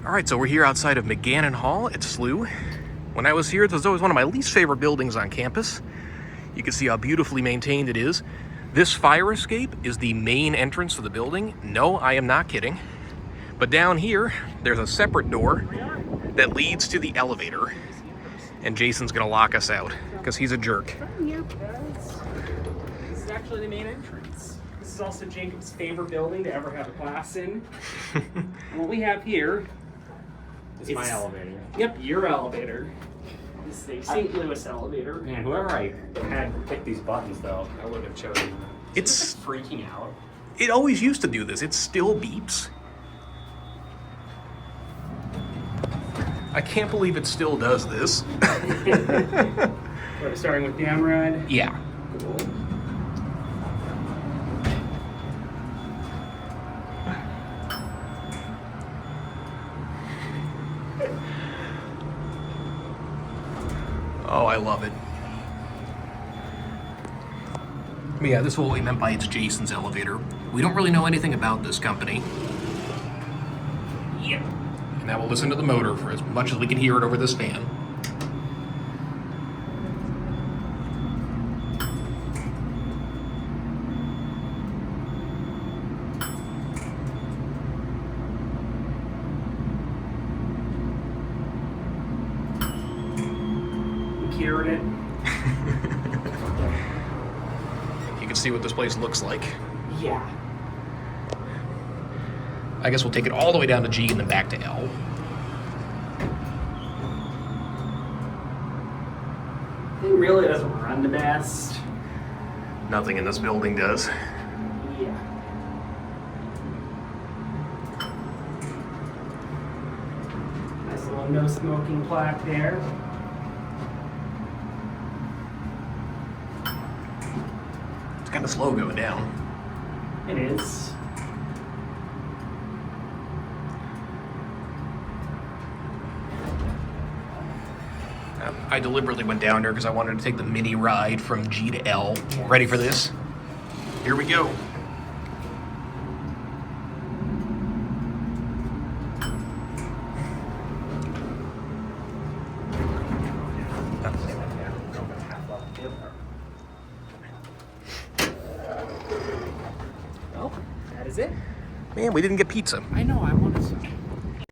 All right, so we're here outside of McGannon Hall at SLU. When I was here, this was always one of my least favorite buildings on campus. You can see how beautifully maintained it is. This fire escape is the main entrance to the building. No, I am not kidding. But down here, there's a separate door that leads to the elevator. And Jason's gonna lock us out because he's a jerk. This is actually the main entrance. This is also Jacob's favorite building to ever have a class in. And what we have here is my elevator. Yep, your elevator. This is a St. Louis elevator. Man, whoever I had pick these buttons, though, I would have chosen. It's freaking out. It always used to do this. It still beeps. I can't believe it still does this. We're starting with down red. Yeah. Cool. Oh, I love it. But yeah, this is what we meant by it's Jason's elevator. We don't really know anything about this company. Yep. And now we'll listen to the motor for as much as we can hear it over this fan. Cured it. You can see what this place looks like. Yeah. I guess we'll take it all the way down to G and then back to L. It really doesn't run the best. Nothing in this building does. Yeah. Nice little no smoking plaque there. It's kind of slow going down. It is. I deliberately went down there because I wanted to take the mini ride from G to L. Ready for this? Here we go. Well, that is it. Man, we didn't get pizza. I know, I wanted some.